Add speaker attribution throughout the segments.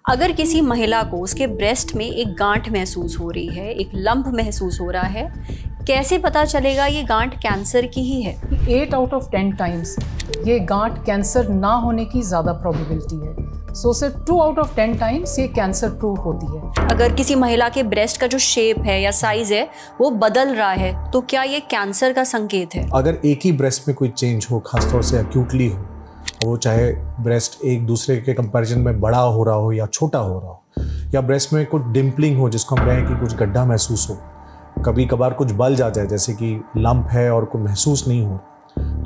Speaker 1: अगर किसी महिला को उसके ब्रेस्ट में एक गांठ महसूस हो रही है, एक लंप महसूस हो रहा है, कैसे पता चलेगा ये गांठ कैंसर की ही है?
Speaker 2: 8 आउट ऑफ 10 टाइम्स ये गांठ कैंसर ना होने की ज़्यादा प्रोबेबिलिटी है। सिर्फ 2 आउट ऑफ 10 टाइम्स ये कैंसर प्रूव होती है।
Speaker 1: अगर किसी महिला के ब्रेस्ट का जो शेप है या साइज है वो बदल रहा है तो क्या ये कैंसर का संकेत है?
Speaker 3: अगर एक ही ब्रेस्ट में कोई चेंज हो, खासतौर से एक्यूटली हो, वो चाहे ब्रेस्ट एक दूसरे के कंपैरिजन में बड़ा हो रहा हो या छोटा हो रहा हो, या ब्रेस्ट में कुछ डिम्पलिंग हो जिसको हम कहें कि कुछ गड्ढा महसूस हो, कभी कभार कुछ बल्ज आ जाए जैसे कि लंप है और कोई महसूस नहीं हो,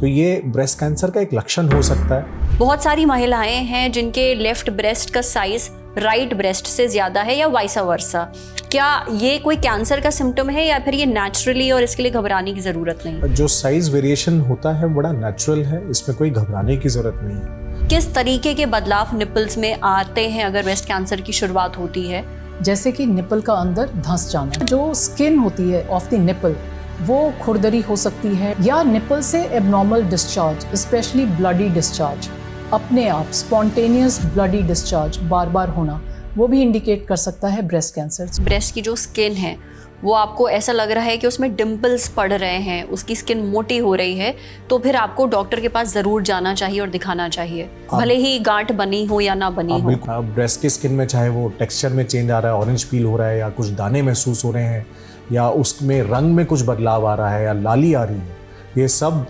Speaker 3: तो ये ब्रेस्ट कैंसर का एक लक्षण हो सकता है।
Speaker 1: बहुत सारी महिलाएं हैं जिनके लेफ्ट ब्रेस्ट का साइज राइट ब्रेस्ट से ज्यादा है या वाइसा वर्सा। क्या ये कोई कैंसर का सिम्टम है या फिर ये नेचुरली और इसके लिए घबराने की जरूरत नहीं?
Speaker 3: जो साइज वेरिएशन होता है बड़ा नेचुरल है, इसमें कोई घबराने की जरूरत नहीं है।
Speaker 1: किस तरीके के बदलाव निपल्स में आते हैं अगर ब्रेस्ट कैंसर की शुरुआत होती है?
Speaker 2: जैसे कि निपल का अंदर धंस जाना, जो स्किन होती है ऑफ द निपल वो खुरदरी हो सकती है, या निपल से abnormal discharge, specially bloody discharge, अपने आप स्पॉन्टेनियस ब्लडी डिस्चार्ज बार बार होना, वो भी इंडिकेट कर सकता है ब्रेस्ट कैंसर।
Speaker 1: ब्रेस्ट की जो स्किन है वो आपको ऐसा लग रहा है कि उसमें डिम्पल्स पड़ रहे हैं, उसकी स्किन मोटी हो रही है, तो फिर आपको डॉक्टर के पास ज़रूर जाना चाहिए और दिखाना चाहिए, भले ही गांठ बनी हो या ना बनी हो।
Speaker 3: ब्रेस्ट की स्किन में चाहे वो टेक्सचर में चेंज आ रहा है, ऑरेंज पील हो रहा है, या कुछ दाने महसूस हो रहे हैं, या उसमें रंग में कुछ बदलाव आ रहा है, या लाली आ रही है, ये सब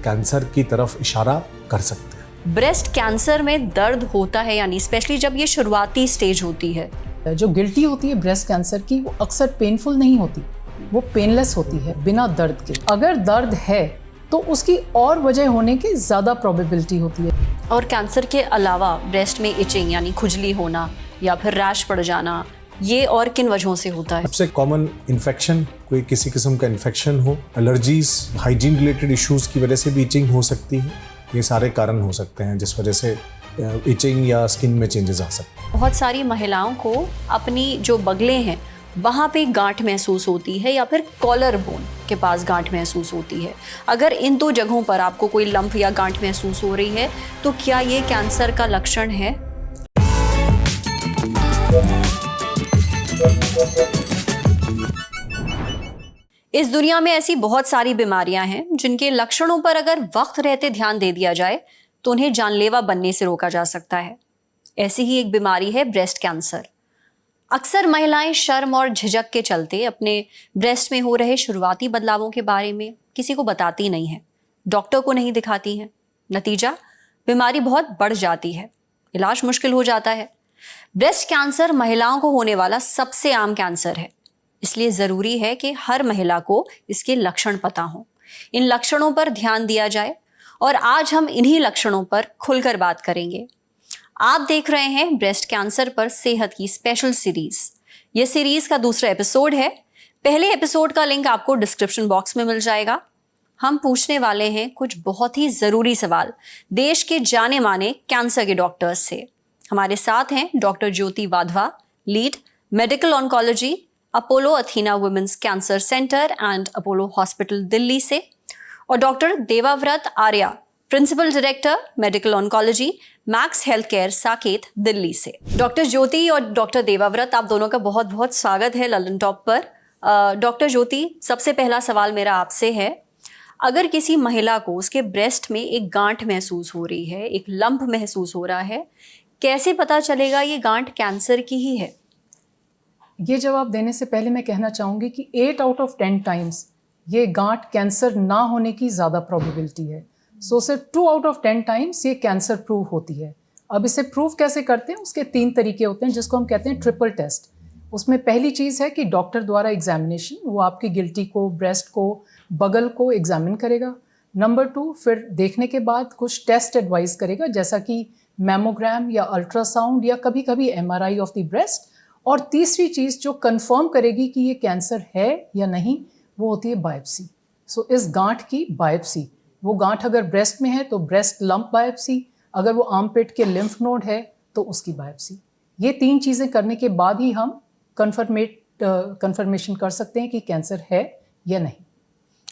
Speaker 3: कैंसर की तरफ इशारा कर सकते हैं।
Speaker 1: ब्रेस्ट कैंसर में दर्द होता है यानी स्पेशली जब ये शुरुआती स्टेज होती है?
Speaker 2: जो गिल्टी होती है ब्रेस्ट कैंसर की वो अक्सर पेनफुल नहीं होती, वो पेनलेस होती है, बिना दर्द के। अगर दर्द है तो उसकी और वजह होने की ज़्यादा प्रोबेबिलिटी होती है।
Speaker 1: और कैंसर के अलावा ब्रेस्ट में इचिंग यानी खुजली होना या फिर रैश पड़ जाना, ये और किन वजहों से होता है?
Speaker 3: सबसे कॉमन इन्फेक्शन, कोई किसी किस्म का इन्फेक्शन हो, एलर्जीज, हाइजीन रिलेटेड इश्यूज की वजह से भी इचिंग हो सकती है। ये सारे कारण हो सकते हैं जिस वजह से इचिंग या स्किन में चेंजेस आ सकते हैं।
Speaker 1: बहुत सारी महिलाओं को अपनी जो बगले हैं वहाँ पे गांठ महसूस होती है या फिर कॉलर बोन के पास गांठ महसूस होती है। अगर इन दो जगहों पर आपको कोई लंप या गांठ महसूस हो रही है तो क्या ये कैंसर का लक्षण है? इस दुनिया में ऐसी बहुत सारी बीमारियां हैं जिनके लक्षणों पर अगर वक्त रहते ध्यान दे दिया जाए तो उन्हें जानलेवा बनने से रोका जा सकता है। ऐसी ही एक बीमारी है ब्रेस्ट कैंसर। अक्सर महिलाएं शर्म और झिझक के चलते अपने ब्रेस्ट में हो रहे शुरुआती बदलावों के बारे में किसी को बताती नहीं है, डॉक्टर को नहीं दिखाती हैं। नतीजा, बीमारी बहुत बढ़ जाती है, इलाज मुश्किल हो जाता है। ब्रेस्ट कैंसर महिलाओं को होने वाला सबसे आम कैंसर है, इसलिए ज़रूरी है कि हर महिला को इसके लक्षण पता हों, इन लक्षणों पर ध्यान दिया जाए। और आज हम इन्हीं लक्षणों पर खुलकर बात करेंगे। आप देख रहे हैं ब्रेस्ट कैंसर पर सेहत की स्पेशल सीरीज। ये सीरीज का दूसरा एपिसोड है। पहले एपिसोड का लिंक आपको डिस्क्रिप्शन बॉक्स में मिल जाएगा। हम पूछने वाले हैं कुछ बहुत ही ज़रूरी सवाल देश के जाने माने कैंसर के डॉक्टर्स से। हमारे साथ हैं doctor Jyoti Wadhwa, lead medical oncology, Apollo Athena women's cancer centre and Apollo hospital Delhi से, और doctor Devavrat Arya, principal director medical oncology, Max health care Saket Delhi से। डॉक्टर ज्योति और डॉक्टर देवाव्रत, आप दोनों का बहुत बहुत स्वागत है ललन टॉप पर। डॉक्टर ज्योति, सबसे पहला सवाल मेरा आपसे है, अगर किसी महिला को उसके ब्रेस्ट में एक गांठ महसूस हो रही है, एक लंप महसूस हो रहा है, कैसे पता चलेगा ये गांठ कैंसर की ही है?
Speaker 2: ये जवाब देने से पहले मैं कहना चाहूँगी कि 8 आउट ऑफ 10 टाइम्स ये गांठ कैंसर ना होने की ज़्यादा प्रोबेबिलिटी है। सिर्फ 2 आउट ऑफ 10 टाइम्स ये कैंसर प्रूव होती है। अब इसे प्रूव कैसे करते हैं, उसके 3 तरीके होते हैं जिसको हम कहते हैं ट्रिपल टेस्ट। उसमें पहली चीज़ है कि डॉक्टर द्वारा एग्जामिनेशन, वो आपकी गिल्टी को, ब्रेस्ट को, बगल को एग्जामिन करेगा। नंबर 2, फिर देखने के बाद कुछ टेस्ट एडवाइस करेगा, जैसा कि मैमोग्राम या अल्ट्रासाउंड या कभी कभी MRI ऑफ द ब्रेस्ट। और तीसरी चीज़ जो कंफर्म करेगी कि ये कैंसर है या नहीं, वो होती है बायोप्सी। इस गांठ की बायोप्सी, वो गांठ अगर ब्रेस्ट में है तो ब्रेस्ट लंप बायोप्सी, अगर वो आर्मपिट के लिम्फ नोड है तो उसकी बायोप्सी। ये 3 चीज़ें करने के बाद ही हम कंफर्मेशन कर सकते हैं कि कैंसर है या नहीं।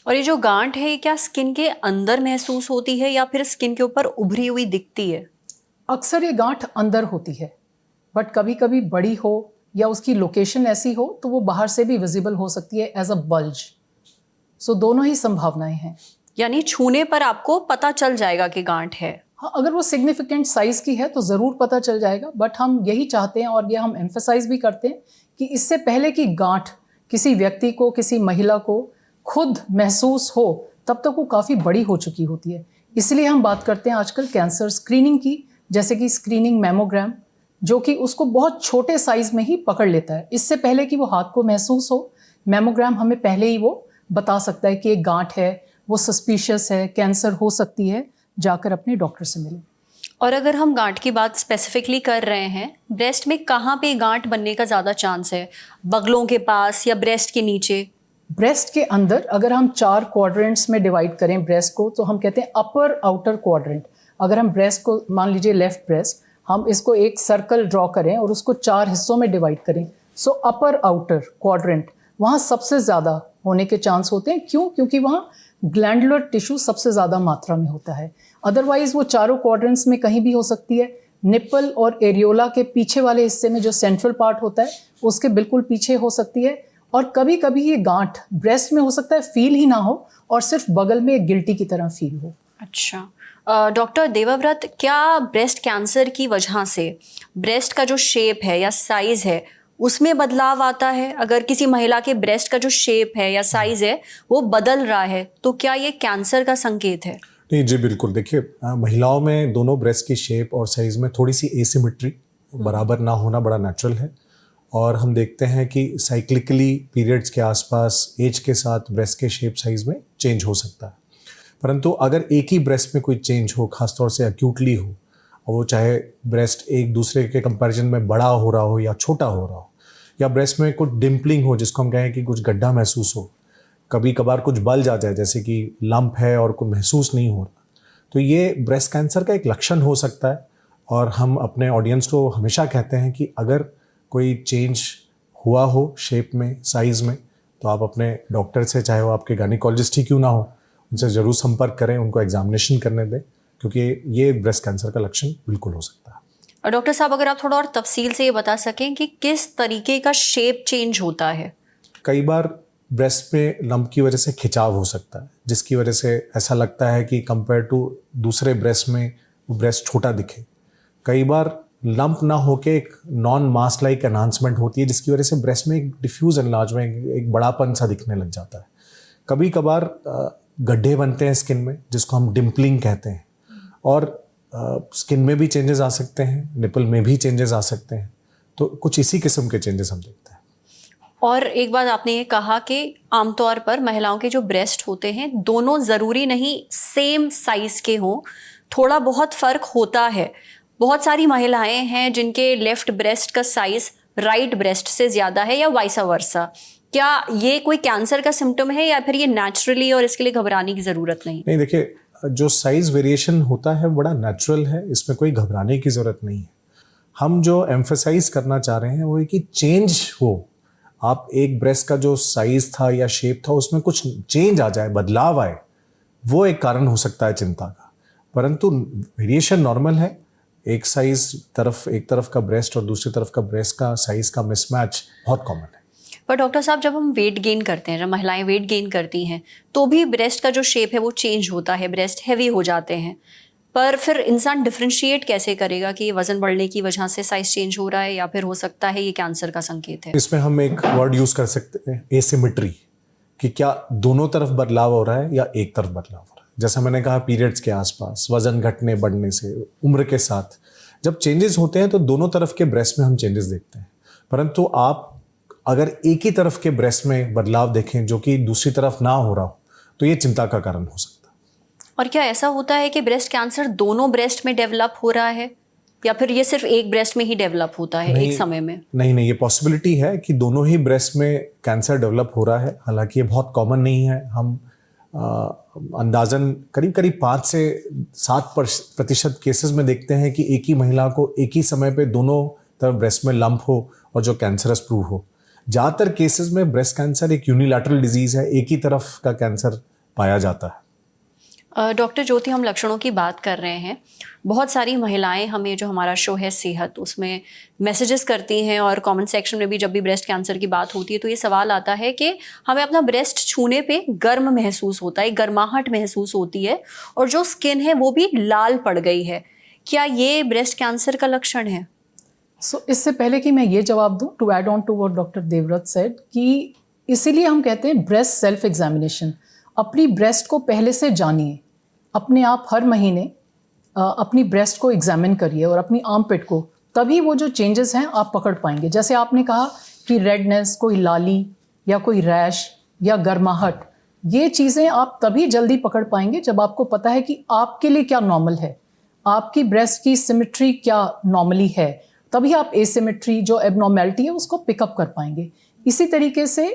Speaker 1: और ये जो गांठ है, ये क्या स्किन के अंदर महसूस होती है या फिर स्किन के ऊपर उभरी हुई दिखती है?
Speaker 2: अक्सर ये गांठ अंदर होती है, बट कभी कभी बड़ी हो या उसकी लोकेशन ऐसी हो तो वो बाहर से भी विजिबल हो सकती है एज अ बल्ज। सो दोनों ही संभावनाएं हैं।
Speaker 1: यानी छूने पर आपको पता चल जाएगा कि गांठ है।
Speaker 2: हाँ, अगर वो सिग्निफिकेंट साइज की है तो ज़रूर पता चल जाएगा, बट हम यही चाहते हैं और ये हम एम्फेसाइज भी करते हैं कि इससे पहले कि गांठ किसी व्यक्ति को, किसी महिला को खुद महसूस हो, तब तक वो काफ़ी बड़ी हो चुकी होती है। इसलिए हम बात करते हैं आजकल कैंसर स्क्रीनिंग की, जैसे कि स्क्रीनिंग मैमोग्राम, जो कि उसको बहुत छोटे साइज में ही पकड़ लेता है। इससे पहले कि वो हाथ को महसूस हो, मैमोग्राम हमें पहले ही वो बता सकता है कि एक गांठ है, वो सस्पिशियस है, कैंसर हो सकती है, जाकर अपने डॉक्टर से मिलें।
Speaker 1: और अगर हम गांठ की बात स्पेसिफिकली कर रहे हैं, ब्रेस्ट में कहाँ पे गांठ बनने का ज़्यादा चांस है? बगलों के पास या ब्रेस्ट के नीचे?
Speaker 2: ब्रेस्ट के अंदर अगर हम 4 क्वाड्रेंट्स में डिवाइड करें ब्रेस्ट को, तो हम कहते हैं अपर आउटर क्वाड्रेंट। अगर हम ब्रेस्ट को, मान लीजिए लेफ्ट ब्रेस्ट, हम इसको एक सर्कल ड्रॉ करें और उसको 4 हिस्सों में डिवाइड करें, सो अपर आउटर क्वाड्रेंट, वहाँ सबसे ज़्यादा होने के चांस होते हैं। क्यों? क्योंकि वहाँ ग्लैंडुलर टिश्यू सबसे ज़्यादा मात्रा में होता है। अदरवाइज वो चारों क्वाड्रेंट्स में कहीं भी हो सकती है। निपल और एरियोला के पीछे वाले हिस्से में जो सेंट्रल पार्ट होता है, उसके बिल्कुल पीछे हो सकती है। और कभी कभी ये गांठ ब्रेस्ट में हो सकता है फील ही ना हो और सिर्फ बगल में एक गिल्टी की तरह फील हो।
Speaker 1: अच्छा, डॉक्टर देवव्रत, क्या ब्रेस्ट कैंसर की वजह से ब्रेस्ट का जो शेप है या साइज है उसमें बदलाव आता है? अगर किसी महिला के ब्रेस्ट का जो शेप है या साइज है वो बदल रहा है, तो क्या ये कैंसर का संकेत है?
Speaker 3: नहीं जी, बिल्कुल। देखिए, महिलाओं में दोनों ब्रेस्ट की शेप और साइज में थोड़ी सी एसिमेट्री, बराबर ना होना बड़ा नेचुरल है। और हम देखते हैं कि साइक्लिकली पीरियड्स के आसपास एज के साथ ब्रेस्ट के शेप साइज में चेंज हो सकता है। परंतु अगर एक ही ब्रेस्ट में कोई चेंज हो, खासतौर से एक्यूटली हो, और वो चाहे ब्रेस्ट एक दूसरे के कंपैरिजन में बड़ा हो रहा हो या छोटा हो रहा हो, या ब्रेस्ट में कुछ डिम्पलिंग हो, जिसको हम कहें कि कुछ गड्ढा महसूस हो, कभी कभार कुछ बल्ज आ जाए, जैसे कि लंप है और कोई महसूस नहीं हो रहा, तो ये ब्रेस्ट कैंसर का एक लक्षण हो सकता है। और हम अपने ऑडियंस को हमेशा कहते हैं कि अगर कोई चेंज हुआ हो शेप में, साइज़ में, तो आप अपने डॉक्टर से, चाहे वो आपके गायनेकोलॉजिस्ट ही क्यों ना हो, उनसे ज़रूर संपर्क करें, उनको एग्जामिनेशन करने दें, क्योंकि ये ब्रेस्ट कैंसर का लक्षण बिल्कुल हो सकता है।
Speaker 1: और डॉक्टर साहब, अगर आप थोड़ा और तफसील से ये बता सकें कि किस तरीके का शेप चेंज होता है?
Speaker 3: कई बार ब्रेस्ट में लंप की वजह से खिंचाव हो सकता है, जिसकी वजह से ऐसा लगता है कि कंपेयर टू दूसरे ब्रेस्ट में वो ब्रेस्ट छोटा दिखे। कई बार लंप ना होके एक नॉन मास लाइक एनहांसमेंट होती है, जिसकी वजह से ब्रेस्ट में एक डिफ्यूज एनलार्जमेंट, एक बड़ापन सा दिखने लग जाता है। कभी कभार गड्ढे बनते हैं स्किन में, जिसको हम डिम्पलिंग कहते हैं। और स्किन में भी चेंजेस आ सकते हैं, निपल में भी चेंजेस आ सकते हैं। तो कुछ इसी किस्म के चेंजेस हम देखते हैं।
Speaker 1: और एक बात आपने ये कहा कि आमतौर पर महिलाओं के जो ब्रेस्ट होते हैं, दोनों ज़रूरी नहीं सेम साइज़ के हों, थोड़ा बहुत फ़र्क होता है। बहुत सारी महिलाएं हैं जिनके लेफ़्ट ब्रेस्ट का साइज़ राइट ब्रेस्ट से ज़्यादा है या वाइसा वर्सा। क्या ये कोई कैंसर का सिम्टम है या फिर ये नेचुरली और इसके लिए घबराने की ज़रूरत नहीं?
Speaker 3: नहीं, देखिए, जो साइज़ वेरिएशन होता है बड़ा नेचुरल है, इसमें कोई घबराने की ज़रूरत नहीं है। हम जो एम्फेसाइज करना चाह रहे हैं वो है कि चेंज हो। आप एक ब्रेस्ट का जो साइज़ था या शेप था, उसमें कुछ चेंज आ जाए, बदलाव आए, वो एक कारण हो सकता है चिंता का। परंतु वेरिएशन नॉर्मल है। एक तरफ का ब्रेस्ट और दूसरी तरफ का ब्रेस्ट का साइज़ का मिसमैच बहुत कॉमन है।
Speaker 1: पर डॉक्टर साहब, जब हम वेट गेन करते हैं, जब महिलाएं वेट गेन करती हैं, तो भी ब्रेस्ट का जो शेप है वो चेंज होता है, ब्रेस्ट हैवी हो जाते हैं। पर फिर इंसान डिफ्रेंशिएट कैसे करेगा कि ये वजन बढ़ने की वजह से साइज चेंज हो रहा है या फिर हो सकता है ये कैंसर का संकेत है?
Speaker 3: इसमें हम एक वर्ड यूज़ कर सकते हैं, एसिमेट्री, कि क्या दोनों तरफ बदलाव हो रहा है या एक तरफ बदलाव हो रहा है। जैसा मैंने कहा, पीरियड्स के आसपास, वजन घटने बढ़ने से, उम्र के साथ जब चेंजेस होते हैं तो दोनों तरफ के ब्रेस्ट में हम चेंजेस देखते हैं। परंतु आप अगर एक ही तरफ के ब्रेस्ट में बदलाव देखें जो कि दूसरी तरफ ना हो रहा हो, तो ये चिंता का कारण हो सकता है।
Speaker 1: और क्या ऐसा होता है कि ब्रेस्ट कैंसर दोनों ब्रेस्ट में डेवलप हो रहा है या फिर ये सिर्फ एक ब्रेस्ट में ही डेवलप होता है एक समय में?
Speaker 3: नहीं, ये पॉसिबिलिटी है कि दोनों ही ब्रेस्ट में कैंसर डेवलप हो रहा है। हालांकि ये बहुत कॉमन नहीं है। हम अंदाजन करीब 5 से 7% केसेस में देखते हैं कि एक ही महिला को एक ही समय पे दोनों तरफ ब्रेस्ट में लंप हो और जो कैंसरस प्रूव हो। ज़्यादातर केसेस में ब्रेस्ट कैंसर एक यूनिलैटरल डिजीज़ है, एक ही तरफ का कैंसर पाया जाता है।
Speaker 1: डॉक्टर ज्योति, हम लक्षणों की बात कर रहे हैं। बहुत सारी महिलाएं हमें, जो हमारा शो है सेहत, उसमें मैसेजेस करती हैं और कमेंट सेक्शन में भी जब भी ब्रेस्ट कैंसर की बात होती है तो ये सवाल आता है कि हमें अपना ब्रेस्ट छूने पे गर्म महसूस होता है, गर्माहट महसूस होती है और जो स्किन है वो भी लाल पड़ गई है। क्या ये ब्रेस्ट कैंसर का लक्षण है?
Speaker 2: इससे पहले कि मैं ये जवाब दूं, to add on to what doctor Devavrat said, कि इसीलिए हम कहते हैं ब्रेस्ट सेल्फ एग्जामिनेशन। अपनी ब्रेस्ट को पहले से जानिए, अपने आप हर महीने अपनी ब्रेस्ट को एग्जामिन करिए और अपनी आर्मपिट को, तभी वो जो चेंजेस हैं आप पकड़ पाएंगे। जैसे आपने कहा कि रेडनेस, कोई लाली या कोई रैश या गर्माहट, ये चीज़ें आप तभी जल्दी पकड़ पाएंगे जब आपको पता है कि आपके लिए क्या नॉर्मल है, आपकी ब्रेस्ट की सिमेट्री क्या नॉर्मली है, तभी आप एसिमेट्री जो एबनॉर्मेलिटी है उसको पिकअप कर पाएंगे। इसी तरीके से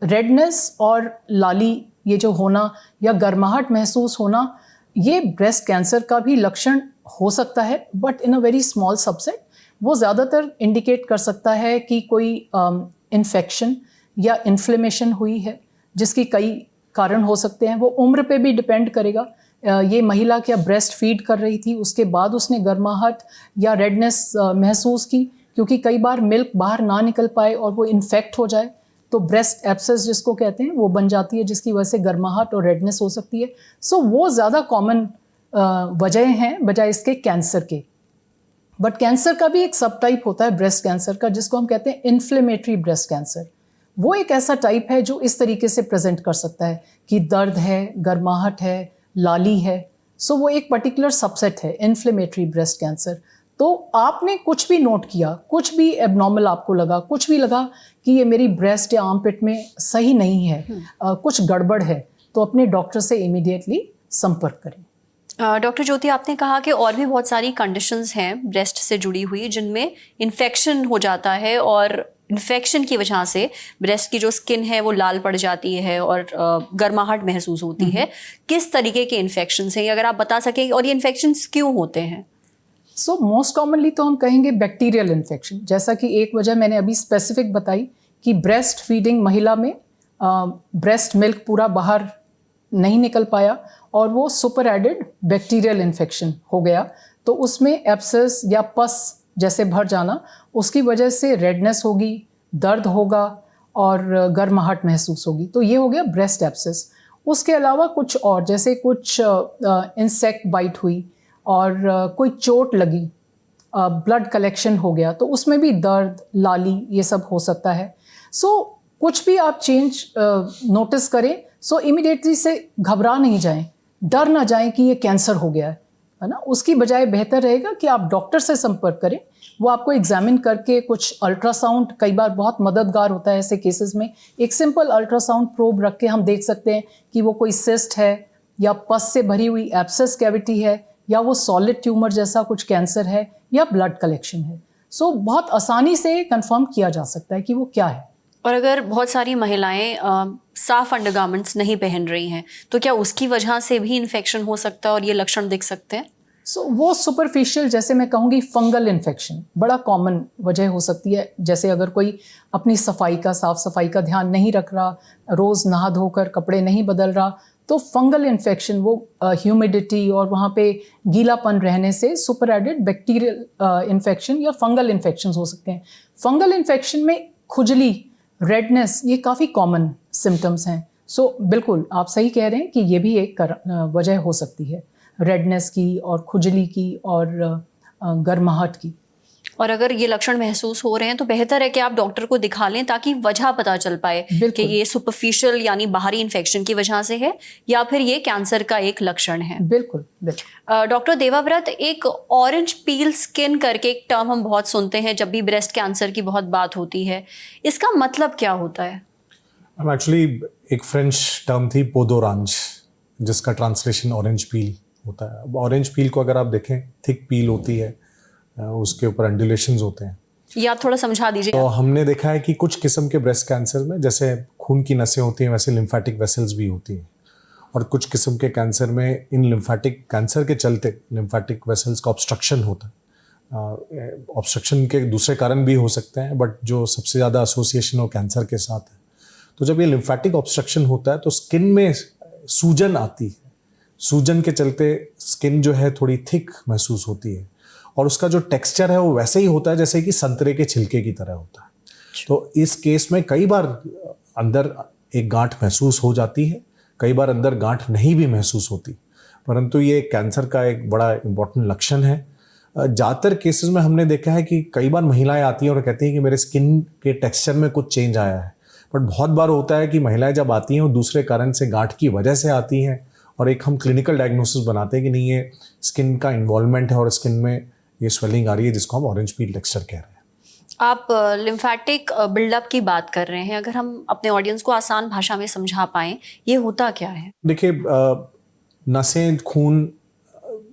Speaker 2: रेडनेस और लाली ये जो होना या गर्माहट महसूस होना, ये ब्रेस्ट कैंसर का भी लक्षण हो सकता है, but in a very small subset. वो ज़्यादातर इंडिकेट कर सकता है कि कोई इन्फेक्शन या इन्फ्लेमेशन हुई है, जिसकी कई कारण हो सकते हैं। वो उम्र पे भी डिपेंड करेगा। ये महिला क्या ब्रेस्ट फीड कर रही थी, उसके बाद उसने गर्माहट या रेडनेस महसूस की, क्योंकि कई बार मिल्क बाहर ना निकल पाए और वो इन्फेक्ट हो जाए तो ब्रेस्ट एब्सेस जिसको कहते हैं वो बन जाती है, जिसकी वजह से गर्माहट और रेडनेस हो सकती है। वो ज़्यादा कॉमन वजह हैं बजाय इसके कैंसर के। बट कैंसर का भी एक सब टाइप होता है ब्रेस्ट कैंसर का, जिसको हम कहते हैं इन्फ्लेमेटरी ब्रेस्ट कैंसर। वो एक ऐसा टाइप है जो इस तरीके से प्रेजेंट कर सकता है कि दर्द है, गर्माहट है, लाली है। वो एक पर्टिकुलर सबसेट है इन्फ्लेमेटरी ब्रेस्ट कैंसर। तो आपने कुछ भी नोट किया, कुछ भी एबनॉर्मल आपको लगा, कुछ भी लगा कि ये मेरी ब्रेस्ट या आर्मपिट में सही नहीं है, कुछ गड़बड़ है, तो अपने डॉक्टर से इमीडिएटली संपर्क करें।
Speaker 1: डॉक्टर ज्योति, आपने कहा कि और भी बहुत सारी कंडीशंस हैं ब्रेस्ट से जुड़ी हुई जिनमें इन्फेक्शन हो जाता है और इन्फेक्शन की वजह से ब्रेस्ट की जो स्किन है वो लाल पड़ जाती है और गर्माहट महसूस होती है। किस तरीके के इन्फेक्शंस हैं, अगर आप बता सकें, और ये इन्फेक्शंस क्यों होते हैं?
Speaker 2: मोस्ट कॉमनली तो हम कहेंगे बैक्टीरियल इन्फेक्शन, जैसा कि एक वजह मैंने अभी स्पेसिफिक बताई कि ब्रेस्ट फीडिंग महिला में ब्रेस्ट मिल्क पूरा बाहर नहीं निकल पाया और वो सुपर एडेड बैक्टीरियल इन्फेक्शन हो गया, तो उसमें एब्सेस या पस जैसे भर जाना, उसकी वजह से रेडनेस होगी, दर्द होगा और गर्माहट महसूस होगी। तो ये हो गया ब्रेस्ट एब्सेस। उसके अलावा कुछ और, जैसे कुछ इंसेक्ट बाइट हुई और कोई चोट लगी, ब्लड कलेक्शन हो गया, तो उसमें भी दर्द, लाली, ये सब हो सकता है। कुछ भी आप चेंज नोटिस करें, इमीडिएटली से घबरा नहीं जाएं, डर ना जाएं कि ये कैंसर हो गया है ना। उसकी बजाय बेहतर रहेगा कि आप डॉक्टर से संपर्क करें। वो आपको एग्जामिन करके कुछ अल्ट्रासाउंड कई बार बहुत मददगार होता है ऐसे केसेस में। एक सिंपल अल्ट्रासाउंड प्रोब रख के हम देख सकते हैं कि वो कोई सिस्ट है या पस से भरी हुई एब्सेस कैविटी है या वो सॉलिड ट्यूमर जैसा कुछ कैंसर है या ब्लड कलेक्शन है। बहुत आसानी से कंफर्म किया जा सकता है कि वो क्या है।
Speaker 1: और अगर बहुत सारी महिलाएं साफ अंडरगारमेंट्स नहीं पहन रही हैं तो क्या उसकी वजह से भी इन्फेक्शन हो सकता है और ये लक्षण दिख सकते हैं?
Speaker 2: वो सुपरफिशियल, जैसे मैं कहूँगी फंगल इन्फेक्शन बड़ा कॉमन वजह हो सकती है। जैसे अगर कोई अपनी साफ़ सफाई का ध्यान नहीं रख रहा, रोज़ नहा धोकर कपड़े नहीं बदल रहा, तो फंगल इन्फेक्शन, वो ह्यूमिडिटी और वहाँ पे गीलापन रहने से सुपर एडेड बैक्टीरियल इन्फेक्शन या फंगल इन्फेक्शन हो सकते हैं। फंगल इन्फेक्शन में खुजली, रेडनेस, ये काफ़ी कॉमन सिम्टम्स हैं। बिल्कुल आप सही कह रहे हैं कि ये भी एक वजह हो सकती है, रेडनेस की और खुजली की और गर्माहट की।
Speaker 1: और अगर ये लक्षण महसूस हो रहे हैं तो बेहतर है कि आप डॉक्टर को दिखा लें ताकि वजह पता चल पाए कि ये सुपरफिशियल यानी बाहरी इन्फेक्शन की वजह से है या फिर ये कैंसर का एक लक्षण है।
Speaker 2: बिल्कुल बिल्कुल।
Speaker 1: डॉक्टर देवव्रत, एक ऑरेंज पील स्किन करके एक टर्म हम बहुत सुनते हैं जब भी ब्रेस्ट कैंसर की बहुत बात होती है, इसका मतलब क्या होता है?
Speaker 3: एक्चुअली एक फ्रेंच टर्म थी पोदोरांज, जिसका ट्रांसलेशन ऑरेंज पील होता है। ऑरेंज पील को अगर आप देखें, थिक पील होती है, उसके ऊपर अंडुलेशंस होते हैं।
Speaker 1: ये आप थोड़ा समझा दीजिए।
Speaker 3: तो हमने देखा है कि कुछ किस्म के ब्रेस्ट कैंसर में जैसे खून की नसें होती हैं वैसे लिम्फेटिक वेसल्स भी होती हैं, और कुछ किस्म के कैंसर में इन लिम्फेटिक कैंसर के चलते लिम्फेटिक वेसल्स का ऑब्स्ट्रक्शन होता है। ऑब्स्ट्रक्शन के दूसरे कारण भी हो सकते हैं, बट जो सबसे ज़्यादा एसोसिएशन वो कैंसर के साथ है। तो जब ये लिम्फेटिक ऑब्स्ट्रक्शन होता है तो स्किन में सूजन आती है। सूजन के चलते स्किन जो है थोड़ी थिक महसूस होती है और उसका जो टेक्सचर है वो वैसे ही होता है जैसे कि संतरे के छिलके की तरह होता है। तो इस केस में कई बार अंदर एक गांठ महसूस हो जाती है, कई बार अंदर गांठ नहीं भी महसूस होती, परंतु ये कैंसर का एक बड़ा इम्पोर्टेंट लक्षण है। ज़्यादातर केसेस में हमने देखा है कि कई बार महिलाएं आती हैं और कहती हैं कि मेरे स्किन के टेक्सचर में कुछ चेंज आया है, बट बहुत बार होता है कि महिलाएं जब आती हैं वो दूसरे कारण से, गांठ की वजह से आती हैं और एक हम क्लिनिकल डायग्नोसिस बनाते हैं कि नहीं ये स्किन का इन्वॉल्वमेंट है और स्किन में ये स्वेलिंग आ रही है जिसको हम ऑरेंज पील टेक्सचर कह रहे हैं।
Speaker 1: आप लिम्फेटिक बिल्डअप की बात कर रहे हैं, अगर हम अपने ऑडियंस को आसान भाषा में समझा पाएं, ये होता क्या है?
Speaker 3: देखिए, नसें खून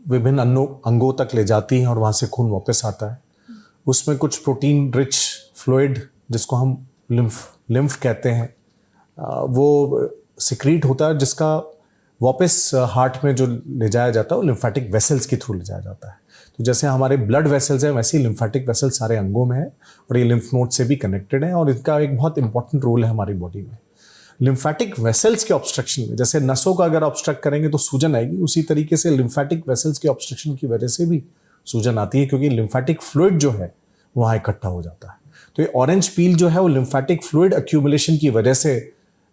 Speaker 3: विभिन्न अंगों तक ले जाती हैं और वहाँ से खून वापस आता है। उसमें कुछ प्रोटीन रिच फ्लूइड जिसको हम लिम्फ कहते हैं वो सिक्रीट होता है, जिसका वापस हार्ट में जो ले जाया जाता है वो लिम्फेटिक वेसल्स के थ्रू ले जाया जाता है। तो जैसे हमारे ब्लड वेसल्स हैं वैसे ही लिम्फेटिक वेसल सारे अंगों में है और ये लिम्फ नोड से भी कनेक्टेड है और इनका एक बहुत इंपॉर्टेंट रोल है हमारी बॉडी में। लिम्फेटिक वेसल्स के ऑब्स्ट्रक्शन में, जैसे नसों का अगर ऑब्स्ट्रक्ट करेंगे तो सूजन आएगी, उसी तरीके से लिम्फेटिक वेसल्स के ऑब्स्ट्रक्शन की वजह से भी सूजन आती है, क्योंकि लिम्फेटिक फ्लूइड जो है वहाँ इकट्ठा हो जाता है। तो ये ऑरेंज पील जो है वो लिम्फेटिक फ्लूइड एक्यूमुलेशन की वजह से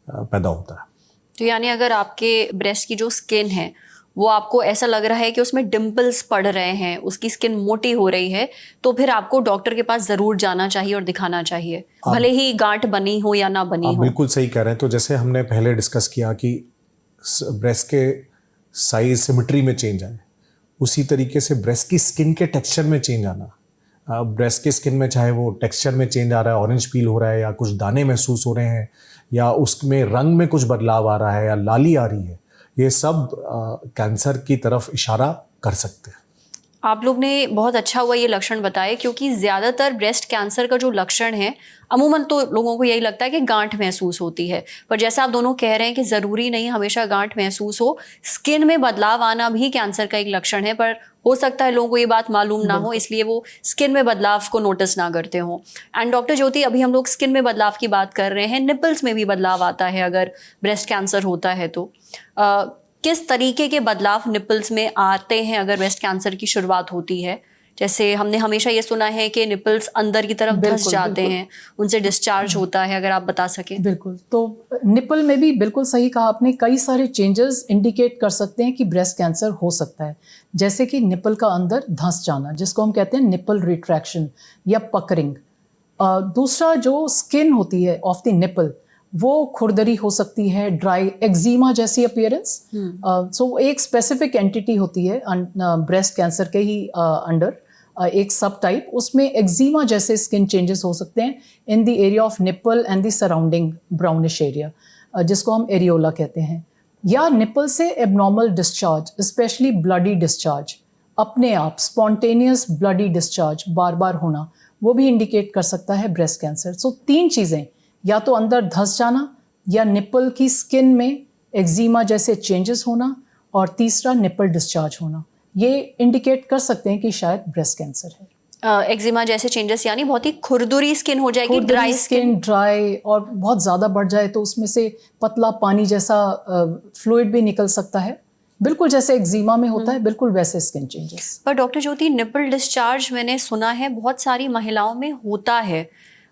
Speaker 3: पैदा होता है।
Speaker 1: तो यानी अगर आपके ब्रेस्ट की जो स्किन है वो आपको ऐसा लग रहा है कि उसमें डिम्पल्स पड़ रहे हैं, उसकी स्किन मोटी हो रही है, तो फिर आपको डॉक्टर के पास ज़रूर जाना चाहिए और दिखाना चाहिए, भले ही गांठ बनी हो या ना बनी हो।
Speaker 3: बिल्कुल सही कह रहे हैं। तो जैसे हमने पहले डिस्कस किया कि ब्रेस्ट के साइज सिमेट्री में चेंज आए, उसी तरीके से ब्रेस्ट की स्किन के टेक्सचर में चेंज आना, ब्रेस्ट की स्किन में चाहे वो टेक्सचर में चेंज आ रहा है, ऑरेंज पील हो रहा है या कुछ दाने महसूस हो रहे हैं या उसमें रंग में कुछ बदलाव आ रहा है या लाली आ रही है, ये सब कैंसर की तरफ इशारा कर सकते हैं।
Speaker 1: आप लोग ने बहुत अच्छा हुआ ये लक्षण बताए, क्योंकि ज़्यादातर ब्रेस्ट कैंसर का जो लक्षण है अमूमन तो लोगों को यही लगता है कि गांठ महसूस होती है, पर जैसा आप दोनों कह रहे हैं कि ज़रूरी नहीं हमेशा गांठ महसूस हो, स्किन में बदलाव आना भी कैंसर का एक लक्षण है, पर हो सकता है लोगों को ये बात मालूम ना हो, इसलिए वो स्किन में बदलाव को नोटिस ना करते हो। एंड डॉक्टर ज्योति, अभी हम लोग स्किन में बदलाव की बात कर रहे हैं, निपल्स में भी बदलाव आता है अगर ब्रेस्ट कैंसर होता है तो किस तरीके के बदलाव निपल्स में आते हैं अगर ब्रेस्ट कैंसर की शुरुआत होती है? जैसे हमने हमेशा ये सुना है कि निपल्स अंदर की तरफ धंस जाते हैं, उनसे डिस्चार्ज होता है, अगर आप बता सकें।
Speaker 2: बिल्कुल, तो निपल में भी बिल्कुल सही कहा आपने, कई सारे चेंजेस इंडिकेट कर सकते हैं कि ब्रेस्ट कैंसर हो सकता है, जैसे कि निपल का अंदर धंस जाना जिसको हम कहते हैं निपल रिट्रैक्शन या पकरिंग। दूसरा जो स्किन होती है ऑफ द निपल वो खुरदरी हो सकती है, ड्राई एक्जिमा जैसी अपीयरेंस। सो एक स्पेसिफिक एंटिटी होती है ब्रेस्ट कैंसर के ही अंडर एक सब टाइप, उसमें एक्जिमा जैसे स्किन चेंजेस हो सकते हैं in the area of nipple and the surrounding brownish area, जिसको हम एरियोला कहते हैं। या निपल से abnormal discharge, specially bloody discharge, अपने आप स्पॉन्टेनियस ब्लडी डिस्चार्ज बार बार होना, वो भी इंडिकेट कर सकता है ब्रेस्ट कैंसर। सो तीन चीज़ें, या तो अंदर धंस जाना, या निपल की स्किन में एक्जिमा जैसे चेंजेस होना, और तीसरा निपल डिस्चार्ज होना, ये इंडिकेट कर सकते हैं कि शायद ब्रेस्ट कैंसर है।
Speaker 1: एक्जिमा जैसे चेंजेस यानी बहुत ही खुरदुरी स्किन हो जाएगी, ड्राई स्किन,
Speaker 2: ड्राई, और बहुत ज़्यादा बढ़ जाए तो उसमें से पतला पानी जैसा फ्लूइड भी निकल सकता है, बिल्कुल जैसे एक्जिमा में होता है, बिल्कुल वैसे स्किन चेंजेस।
Speaker 1: पर डॉक्टर ज्योति, निपल डिस्चार्ज मैंने सुना है बहुत सारी महिलाओं में होता है,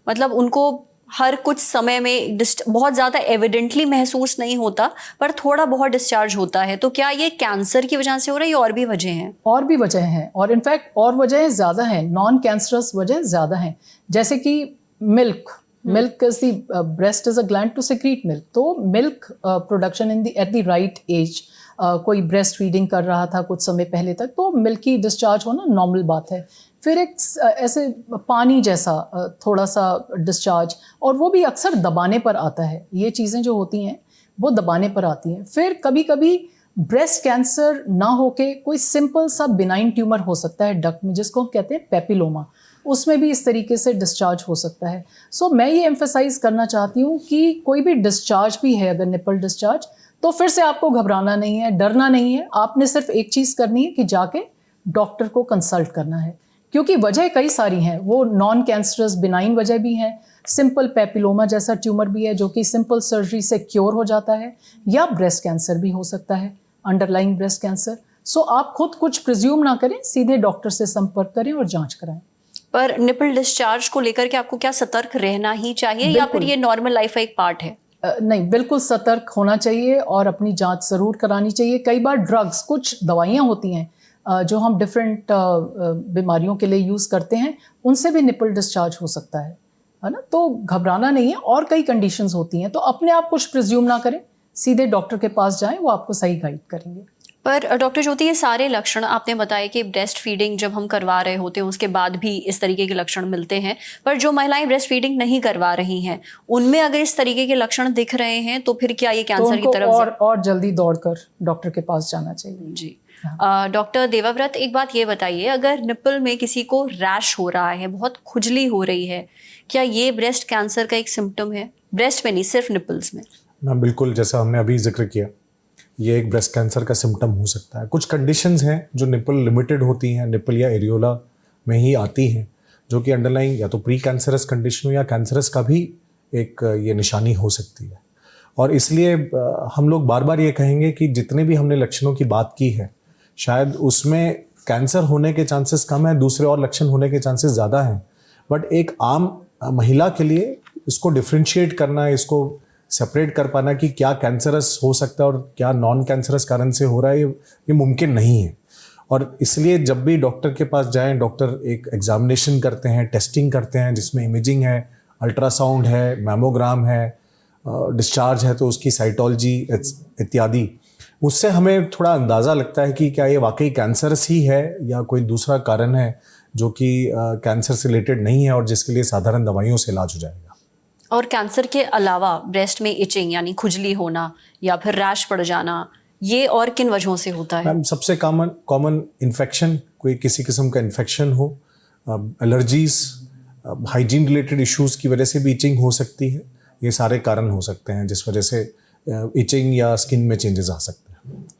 Speaker 1: मतलब उनको हर कुछ समय में बहुत ज़्यादा एविडेंटली महसूस नहीं होता, पर थोड़ा बहुत डिस्चार्ज होता है, तो क्या ये कैंसर की वजह से हो रहा है या और भी वजह हैं? और
Speaker 2: भी वजह हैं, और इनफैक्ट और वजहें ज़्यादा हैं, नॉन कैंसरस वजह ज़्यादा हैं, जैसे कि milk is the breast is a gland to secrete milk, तो milk production at the right age, कोई ब्रेस्ट फीडिंग कर रहा था कुछ समय पहले तक, तो मिल्क की डिस्चार्ज होना नॉर्मल बात है। फिर एक ऐसे पानी जैसा थोड़ा सा डिस्चार्ज, और वो भी अक्सर दबाने पर आता है, ये चीज़ें जो होती हैं वो दबाने पर आती हैं। फिर कभी कभी ब्रेस्ट कैंसर ना होके कोई सिंपल सा बिनाइन ट्यूमर हो सकता है डक्ट में, जिसको हम कहते हैं पेपिलोमा, उसमें भी इस तरीके से डिस्चार्ज हो सकता है। सो मैं ये एम्फेसाइज करना चाहती हूँ कि कोई भी डिस्चार्ज भी है, अगर निपल डिस्चार्ज, तो फिर से आपको घबराना नहीं है, डरना नहीं है, आपने सिर्फ एक चीज़ करनी है कि जाके डॉक्टर को कंसल्ट करना है, क्योंकि वजह कई सारी हैं, वो नॉन कैंसरस बिनाइन वजह भी हैं, सिंपल पेपिलोमा जैसा ट्यूमर भी है जो कि सिंपल सर्जरी से क्योर हो जाता है, या ब्रेस्ट कैंसर भी हो सकता है। Underlying breast cancer. सो आप खुद कुछ प्रिज्यूम ना करें, सीधे डॉक्टर से संपर्क करें और जांच कराएं।
Speaker 1: पर निपल डिस्चार्ज को लेकर के आपको क्या सतर्क रहना ही चाहिए या फिर ये नॉर्मल लाइफ का एक पार्ट है?
Speaker 2: नहीं, बिल्कुल सतर्क होना चाहिए और अपनी जांच ज़रूर करानी चाहिए। कई बार ड्रग्स, कुछ दवाइयाँ होती हैं जो हम डिफरेंट बीमारियों के लिए यूज़ करते हैं, उनसे भी निपल डिस्चार्ज हो सकता है ना। तो घबराना नहीं है। और कई कंडीशंस होती हैं, तो अपने आप कुछ प्रिज्यूम ना करें, सीधे डॉक्टर के पास जाएं, वो आपको सही गाइड करेंगे।
Speaker 1: पर डॉक्टर ज्योति, ये सारे लक्षण आपने बताया कि ब्रेस्ट फीडिंग जब हम करवा रहे होते हैं उसके बाद भी इस तरीके के लक्षण मिलते हैं, पर जो महिलाएं ब्रेस्ट फीडिंग नहीं करवा रही हैं उनमें अगर इस तरीके के लक्षण दिख रहे हैं तो फिर क्या ये कैंसर की तरफ
Speaker 2: और जल्दी दौड़कर डॉक्टर के पास जाना चाहिए।
Speaker 1: जी। डॉक्टर देवाव्रत, एक बात ये बताइए, अगर निपल में किसी को रैश हो रहा है, बहुत खुजली हो रही है, क्या ये ब्रेस्ट कैंसर का एक सिम्टम है? ब्रेस्ट में नहीं, सिर्फ निपल्स में।
Speaker 3: मैम बिल्कुल, जैसा हमने अभी जिक्र किया, ये एक ब्रेस्ट कैंसर का सिम्टम हो सकता है। कुछ कंडीशंस हैं जो निपल लिमिटेड होती हैं, निपल या एरियोला में ही आती हैं, जो कि अंडरलाइंग या तो प्री कैंसरस कंडीशन हो या कैंसरस का भी एक ये निशानी हो सकती है। और इसलिए हम लोग बार बार ये कहेंगे कि जितने भी हमने लक्षणों की बात की है, शायद उसमें कैंसर होने के चांसेस कम है, दूसरे और लक्षण होने के चांसेस ज़्यादा हैं। बट एक आम महिला के लिए इसको डिफ्रेंशिएट करना, इसको सेपरेट कर पाना कि क्या कैंसरस हो सकता है और क्या नॉन कैंसरस कारण से हो रहा है, ये मुमकिन नहीं है। और इसलिए जब भी डॉक्टर के पास जाएं, डॉक्टर एक एग्जामिनेशन करते हैं, टेस्टिंग करते हैं, जिसमें इमेजिंग है, अल्ट्रासाउंड है, मैमोग्राम है, डिस्चार्ज है तो उसकी साइटोलॉजी इत्यादि, उससे हमें थोड़ा अंदाज़ा लगता है कि क्या ये वाकई कैंसरस ही है या कोई दूसरा कारण है जो कि कैंसर से रिलेटेड नहीं है और जिसके लिए साधारण दवाइयों से इलाज हो जाएगा।
Speaker 1: और कैंसर के अलावा ब्रेस्ट में इचिंग यानी खुजली होना या फिर रैश पड़ जाना, ये और किन वजहों से होता है?
Speaker 3: मैम सबसे कॉमन इन्फेक्शन, कोई किसी किस्म का इन्फेक्शन हो, एलर्जीज, हाइजीन रिलेटेड इश्यूज़ की वजह से भी इचिंग हो सकती है। ये सारे कारण हो सकते हैं जिस वजह से इचिंग या स्किन में चेंजेस आ सकते हैं।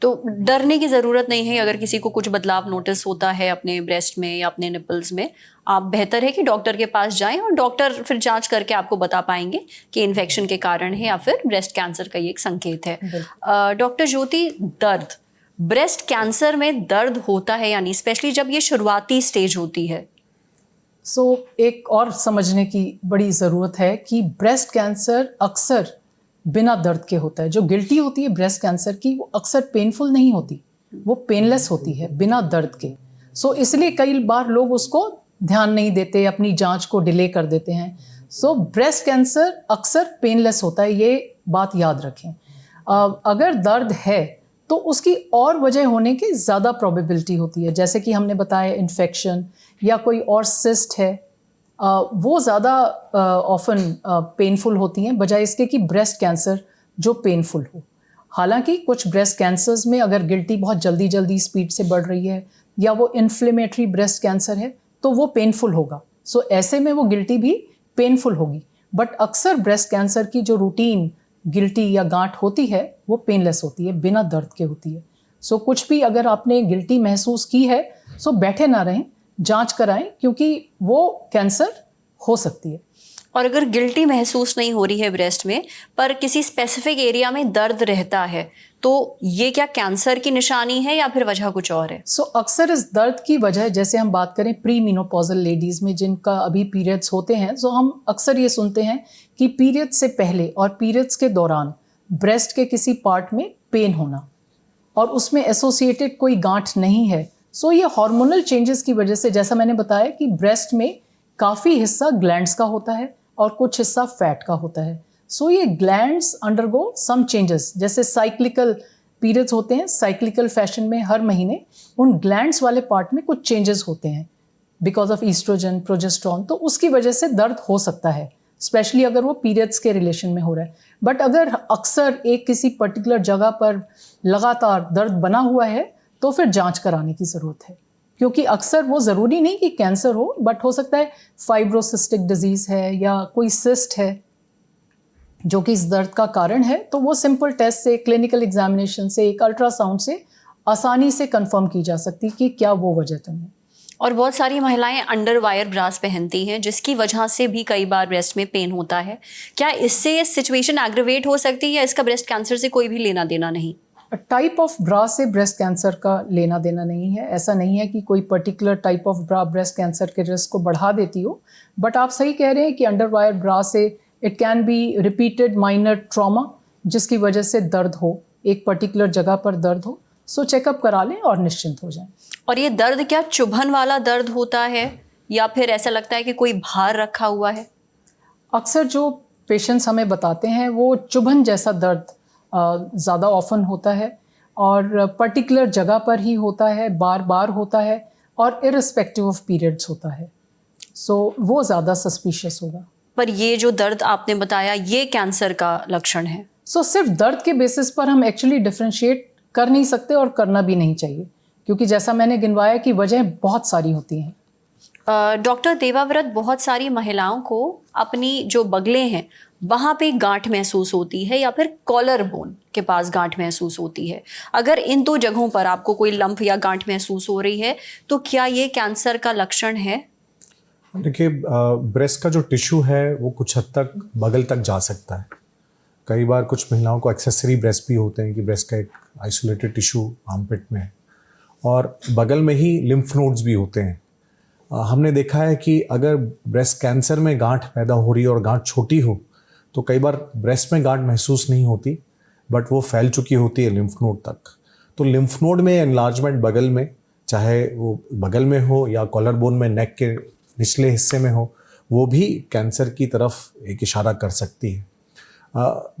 Speaker 1: तो डरने की ज़रूरत नहीं है अगर किसी को कुछ बदलाव नोटिस होता है अपने ब्रेस्ट में या अपने निपल्स में। आप बेहतर है कि डॉक्टर के पास जाएं और डॉक्टर फिर जांच करके आपको बता पाएंगे कि इन्फेक्शन के कारण है या फिर ब्रेस्ट कैंसर का ये एक संकेत है। डॉक्टर ज्योति, दर्द, ब्रेस्ट कैंसर में दर्द होता है यानी स्पेशली जब ये शुरुआती स्टेज होती है?
Speaker 2: एक और समझने की बड़ी ज़रूरत है कि ब्रेस्ट कैंसर अक्सर बिना दर्द के होता है। जो गिल्टी होती है ब्रेस्ट कैंसर की, वो अक्सर पेनफुल नहीं होती, वो पेनलेस होती है, बिना दर्द के। इसलिए कई बार लोग उसको ध्यान नहीं देते, अपनी जांच को डिले कर देते हैं। ब्रेस्ट कैंसर अक्सर पेनलेस होता है, ये बात याद रखें। अगर दर्द है तो उसकी और वजह होने की ज़्यादा प्रोबेबिलिटी होती है, जैसे कि हमने बताया इन्फेक्शन या कोई और सिस्ट है, वो ज़्यादा ऑफन पेनफुल होती हैं बजाय इसके कि ब्रेस्ट कैंसर जो पेनफुल हो। हालांकि कुछ ब्रेस्ट कैंसर्स में अगर गिल्टी बहुत जल्दी स्पीड से बढ़ रही है या वो इन्फ्लेमेटरी ब्रेस्ट कैंसर है तो वो पेनफुल होगा। ऐसे में वो गिल्टी भी पेनफुल होगी। बट अक्सर ब्रेस्ट कैंसर की जो रूटीन गिल्टी या गांठ होती है वो पेनलेस होती है, बिना दर्द के होती है। कुछ भी अगर आपने गिल्टी महसूस की है बैठे ना रहें, जांच कराएं, क्योंकि वो कैंसर हो सकती है।
Speaker 1: और अगर गिल्टी महसूस नहीं हो रही है ब्रेस्ट में पर किसी स्पेसिफिक एरिया में दर्द रहता है तो ये क्या कैंसर की निशानी है या फिर वजह कुछ और है?
Speaker 2: अक्सर इस दर्द की वजह, जैसे हम बात करें प्री मेनोपॉजल लेडीज में जिनका अभी पीरियड्स होते हैं, हम अक्सर ये सुनते हैं कि पीरियड्स से पहले और पीरियड्स के दौरान ब्रेस्ट के किसी पार्ट में पेन होना और उसमें एसोसिएटेड कोई गांठ नहीं है। ये हार्मोनल चेंजेस की वजह से, जैसा मैंने बताया कि ब्रेस्ट में काफ़ी हिस्सा ग्लैंड्स का होता है और कुछ हिस्सा फैट का होता है। ये ग्लैंड्स अंडरगो सम चेंजेस, जैसे साइक्लिकल पीरियड्स होते हैं, साइक्लिकल फैशन में हर महीने उन ग्लैंड्स वाले पार्ट में कुछ चेंजेस होते हैं बिकॉज ऑफ ईस्ट्रोजन, प्रोजेस्टेरोन, तो उसकी वजह से दर्द हो सकता है, स्पेशली अगर वो पीरियड्स के रिलेशन में हो रहा है। बट अगर अक्सर एक किसी पर्टिकुलर जगह पर लगातार दर्द बना हुआ है तो फिर जांच कराने की ज़रूरत है, क्योंकि अक्सर वो ज़रूरी नहीं कि कैंसर हो, बट हो सकता है फाइब्रोसिस्टिक डिजीज़ है या कोई सिस्ट है जो कि इस दर्द का कारण है। तो वो सिंपल टेस्ट से, क्लिनिकल एग्जामिनेशन से, एक अल्ट्रासाउंड से आसानी से कंफर्म की जा सकती कि क्या वो वजह तो नहीं।
Speaker 1: और बहुत सारी महिलाएं अंडर वायर ब्रास पहनती हैं जिसकी वजह से भी कई बार ब्रेस्ट में पेन होता है। क्या इससे सिचुएशन एग्रेवेट हो सकती है या इसका ब्रेस्ट कैंसर से कोई भी लेना देना नहीं?
Speaker 2: टाइप ऑफ ब्रा से ब्रेस्ट कैंसर का लेना देना नहीं है। ऐसा नहीं है कि कोई particular type of bra breast cancer के रिस्क को बढ़ा देती हो, बट आप सही कह रहे हैं कि अंडरवायर ब्रा से it can be repeated minor trauma जिसकी वजह से दर्द हो, एक पर्टिकुलर जगह पर दर्द हो। सो चेकअप करा लें और निश्चिंत हो जाएं।
Speaker 1: और ये दर्द क्या चुभन वाला दर्द होता है या फिर ऐसा लगता है कि कोई भार रखा हुआ है?
Speaker 2: अक्सर जो पेशेंट्स हमें बताते हैं वो चुभन जैसा दर्द ज़्यादा ऑफन होता है और पर्टिकुलर जगह पर ही होता है, बार बार होता है और इररिस्पेक्टिव ऑफ पीरियड्स होता है। सो वो ज़्यादा सस्पिशियस होगा।
Speaker 1: पर ये जो दर्द आपने बताया ये कैंसर का लक्षण है?
Speaker 2: सो सिर्फ दर्द के बेसिस पर हम एक्चुअली डिफ्रेंशिएट कर नहीं सकते और करना भी नहीं चाहिए, क्योंकि जैसा मैंने गिनवाया कि वजह बहुत सारी होती हैं।
Speaker 1: डॉक्टर देवाव्रत, बहुत सारी महिलाओं को अपनी जो बगलें हैं वहाँ पे गांठ महसूस होती है या फिर कॉलर बोन के पास गांठ महसूस होती है। अगर इन दो जगहों पर आपको कोई लंप या गांठ महसूस हो रही है तो क्या ये कैंसर का लक्षण है?
Speaker 3: देखिए, ब्रेस्ट का जो टिश्यू है वो कुछ हद तक बगल तक जा सकता है। कई बार कुछ महिलाओं को एक्सेसरी ब्रेस्ट भी होते हैं कि ब्रेस्ट का एक आइसोलेटेड टिश्यू आर्मपिट में है और बगल में ही लिम्फ नोड्स भी होते हैं। हमने देखा है कि अगर ब्रेस्ट कैंसर में गांठ पैदा हो रही है और गांठ छोटी हो तो कई बार ब्रेस्ट में गांठ महसूस नहीं होती, बट वो फैल चुकी होती है लिम्फ नोड तक। तो लिम्फ नोड में एनलार्जमेंट बगल में, चाहे वो बगल में हो या कॉलर बोन में नेक के निचले हिस्से में हो, वो भी कैंसर की तरफ एक इशारा कर सकती है।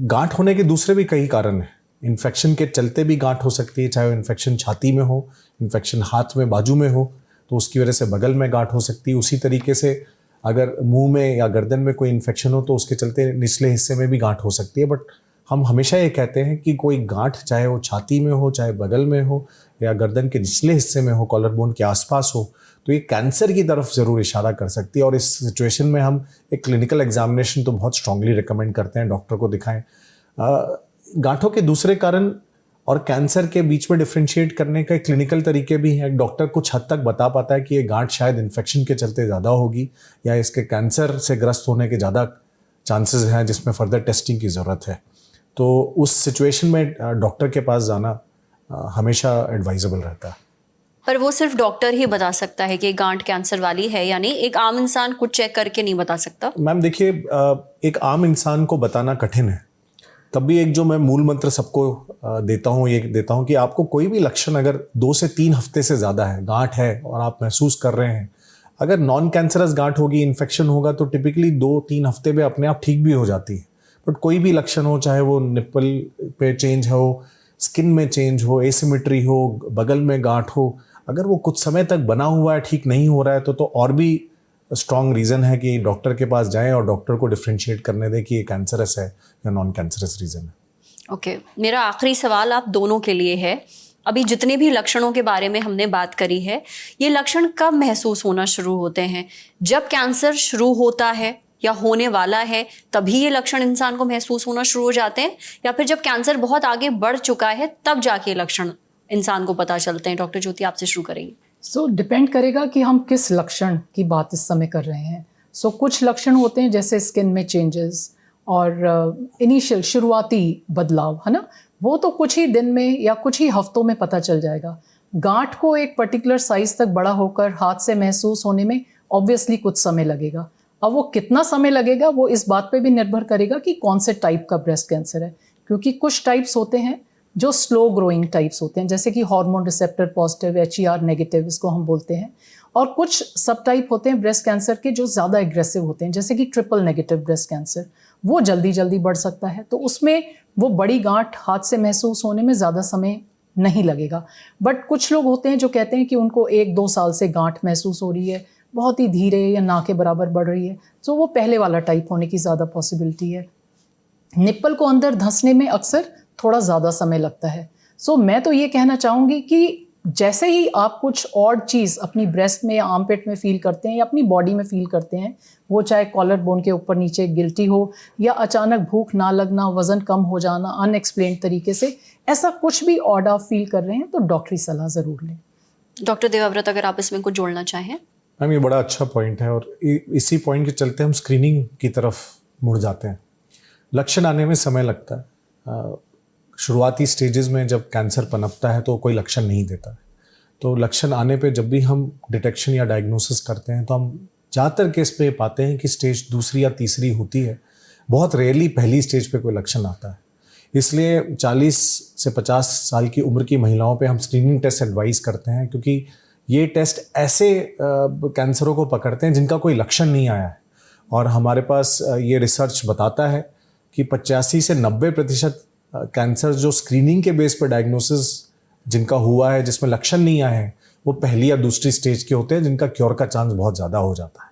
Speaker 3: गांठ होने के दूसरे भी कई कारण हैं। इन्फेक्शन के चलते भी गांठ हो सकती है, चाहे वो इन्फेक्शन छाती में हो, इन्फेक्शन हाथ में बाजू में हो तो उसकी वजह से बगल में गांठ हो सकती है। उसी तरीके से अगर मुंह में या गर्दन में कोई इन्फेक्शन हो तो उसके चलते निचले हिस्से में भी गांठ हो सकती है। बट हम हमेशा ये कहते हैं कि कोई गांठ चाहे वो छाती में हो, चाहे बगल में हो या गर्दन के निचले हिस्से में हो, कॉलर बोन के आसपास हो, तो ये कैंसर की तरफ ज़रूर इशारा कर सकती है। और इस सिचुएशन में हम एक क्लिनिकल एग्जामिनेशन तो बहुत स्ट्रांगली रिकमेंड करते हैं, डॉक्टर को दिखाएं। गांठों के दूसरे कारण और कैंसर के बीच में डिफ्रेंशिएट करने का क्लिनिकल तरीके भी हैं। डॉक्टर कुछ हद तक बता पाता है कि ये गांठ शायद इन्फेक्शन के चलते ज़्यादा होगी या इसके कैंसर से ग्रस्त होने के ज़्यादा चांसेस हैं जिसमें फर्दर टेस्टिंग की ज़रूरत है। तो उस सिचुएशन में डॉक्टर के पास जाना हमेशा एडवाइजेबल रहता है।
Speaker 1: पर वो सिर्फ डॉक्टर ही बता सकता है कि गांठ कैंसर वाली है या नहीं, एक आम इंसान कुछ चेक करके नहीं बता सकता?
Speaker 3: मैम देखिए, एक आम इंसान को बताना कठिन है। तब भी एक जो मैं मूल मंत्र सबको देता हूँ, ये देता हूँ कि आपको कोई भी लक्षण अगर 2 से 3 हफ्ते से ज़्यादा है, गांठ है और आप महसूस कर रहे हैं, अगर नॉन कैंसरस गांठ होगी, इन्फेक्शन होगा तो टिपिकली 2-3 हफ्ते में अपने आप ठीक भी हो जाती है। बट कोई भी लक्षण हो, चाहे वो निप्पल पे चेंज हो, स्किन में चेंज हो, एसिमेट्री हो, बगल में गांठ हो, अगर वो कुछ समय तक बना हुआ है, ठीक नहीं हो रहा है तो और भी स्ट्रॉन्ग रीज़न है कि डॉक्टर के पास जाएं और डॉक्टर को डिफ्रेंशिएट करने दें कि ये कैंसरस है या नॉन कैंसरस रीज़न है।
Speaker 1: ओके, मेरा आखिरी सवाल आप दोनों के लिए है। अभी जितने भी लक्षणों के बारे में हमने बात करी है, ये लक्षण कब महसूस होना शुरू होते हैं? जब कैंसर शुरू होता है या होने वाला है तभी ये लक्षण इंसान को महसूस होना शुरू हो जाते हैं, या फिर जब कैंसर बहुत आगे बढ़ चुका है तब जाके ये लक्षण इंसान को पता चलते हैं? डॉक्टर ज्योति, आपसे शुरू करेंगे।
Speaker 2: सो डिपेंड करेगा कि हम किस लक्षण की बात इस समय कर रहे हैं। सो कुछ लक्षण होते हैं जैसे स्किन में चेंजेस और इनिशियल शुरुआती बदलाव, है ना, वो तो कुछ ही दिन में या कुछ ही हफ्तों में पता चल जाएगा। गांठ को एक पर्टिकुलर साइज तक बड़ा होकर हाथ से महसूस होने में ऑब्वियसली कुछ समय लगेगा। अब वो कितना समय लगेगा वो इस बात पे भी निर्भर करेगा कि कौन से टाइप का ब्रेस्ट कैंसर है, क्योंकि कुछ टाइप्स होते हैं जो स्लो ग्रोइंग टाइप्स होते हैं, जैसे कि hormone receptor positive, HER negative इसको हम बोलते हैं, और कुछ सब टाइप होते हैं ब्रेस्ट कैंसर के जो ज़्यादा एग्रेसिव होते हैं, जैसे कि ट्रिपल नेगेटिव ब्रेस्ट कैंसर, वो जल्दी जल्दी बढ़ सकता है। तो उसमें वो बड़ी गांठ हाथ से महसूस होने में ज़्यादा समय नहीं लगेगा। बट कुछ लोग होते हैं जो कहते हैं कि उनको 1-2 साल से गांठ महसूस हो रही है, बहुत ही धीरे या ना के बराबर बढ़ रही है, तो वो पहले वाला टाइप होने की ज़्यादा पॉसिबिलिटी है। निप्पल को अंदर धंसने में अक्सर थोड़ा ज़्यादा समय लगता है। सो मैं तो ये कहना चाहूँगी कि जैसे ही आप कुछ और चीज़ अपनी ब्रेस्ट में या आर्मपिट में फील करते हैं या अपनी बॉडी में फील करते हैं, वो चाहे कॉलर बोन के ऊपर नीचे गिल्टी हो या अचानक भूख ना लगना, वज़न कम हो जाना अनएक्सप्लेन्ड तरीके से, ऐसा कुछ भी ऑड आप फील कर रहे हैं तो डॉक्टरी सलाह ज़रूर लें।
Speaker 1: डॉक्टर देवाव्रत, अगर आप इसमें कुछ जोड़ना चाहें।
Speaker 3: मैम ये बड़ा अच्छा पॉइंट है और इसी पॉइंट के चलते हम स्क्रीनिंग की तरफ मुड़ जाते हैं। लक्षण आने में समय लगता है। शुरुआती स्टेजेस में जब कैंसर पनपता है तो कोई लक्षण नहीं देता है। तो लक्षण आने पे जब भी हम डिटेक्शन या डायग्नोसिस करते हैं तो हम ज़्यादातर केस पे पाते हैं कि स्टेज दूसरी या तीसरी होती है। बहुत रेयरली पहली स्टेज पे कोई लक्षण आता है। इसलिए 40 से 50 साल की उम्र की महिलाओं पे हम स्क्रीनिंग टेस्ट एडवाइस करते हैं, क्योंकि ये टेस्ट ऐसे कैंसरों को पकड़ते हैं जिनका कोई लक्षण नहीं आया है। और हमारे पास ये रिसर्च बताता है कि 85 से 90% कैंसर जो स्क्रीनिंग के बेस पर डायग्नोसिस जिनका हुआ है, जिसमें लक्षण नहीं आए हैं, वो पहली या दूसरी स्टेज के होते हैं, जिनका क्योर का चांस बहुत ज़्यादा हो जाता है।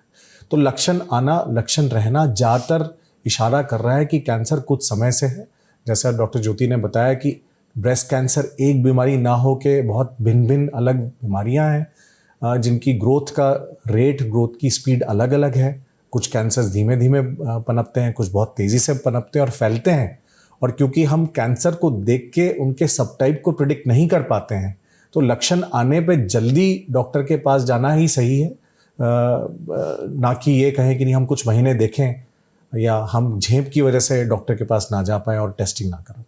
Speaker 3: तो लक्षण आना, लक्षण रहना ज़्यादातर इशारा कर रहा है कि कैंसर कुछ समय से है। जैसा डॉक्टर ज्योति ने बताया कि ब्रेस्ट कैंसर एक बीमारी ना हो के बहुत भिन्न भिन्न अलग बीमारियां हैं जिनकी ग्रोथ का रेट, ग्रोथ की स्पीड अलग अलग है। कुछ कैंसर धीमे धीमे पनपते हैं, कुछ बहुत तेज़ी से पनपते हैं और फैलते हैं। और क्योंकि हम कैंसर को देख के उनके सब टाइप को प्रिडिक्ट नहीं कर पाते हैं, तो लक्षण आने पे जल्दी डॉक्टर के पास जाना ही सही है, ना कि ये कहें कि नहीं हम कुछ महीने देखें या हम झेप की वजह से डॉक्टर के पास ना जा पाएँ और टेस्टिंग ना कर पाएँ।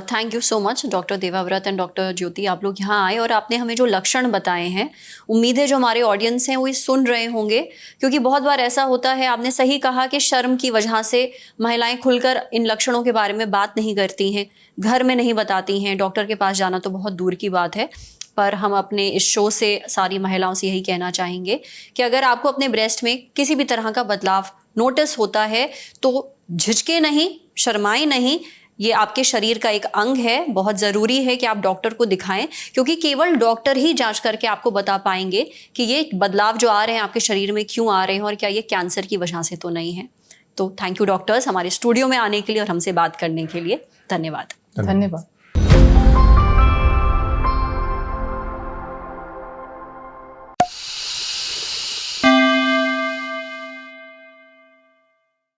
Speaker 1: Thank you so much doctor Devavrat and doctor Jyoti, आप लोग यहाँ आए और आपने हमें जो लक्षण बताए हैं, उम्मीद है जो हमारे ऑडियंस हैं वो ये सुन रहे होंगे, क्योंकि बहुत बार ऐसा होता है, आपने सही कहा कि शर्म की वजह से महिलाएं खुलकर इन लक्षणों के बारे में बात नहीं करती हैं, घर में नहीं बताती हैं, डॉक्टर के पास जाना तो बहुत दूर की बात है। पर हम अपने इस शो से सारी महिलाओं से यही कहना चाहेंगे कि अगर आपको अपने ब्रेस्ट में किसी भी तरह का बदलाव नोटिस होता है तो झिझके नहीं, शर्माएं नहीं, ये आपके शरीर का एक अंग है। बहुत ज़रूरी है कि आप डॉक्टर को दिखाएं, क्योंकि केवल डॉक्टर ही जांच करके आपको बता पाएंगे कि ये बदलाव जो आ रहे हैं आपके शरीर में क्यों आ रहे हैं और क्या ये कैंसर की वजह से तो नहीं है। तो थैंक यू डॉक्टर्स हमारे स्टूडियो में आने के लिए और हमसे बात करने के लिए। धन्यवाद।
Speaker 2: धन्यवाद।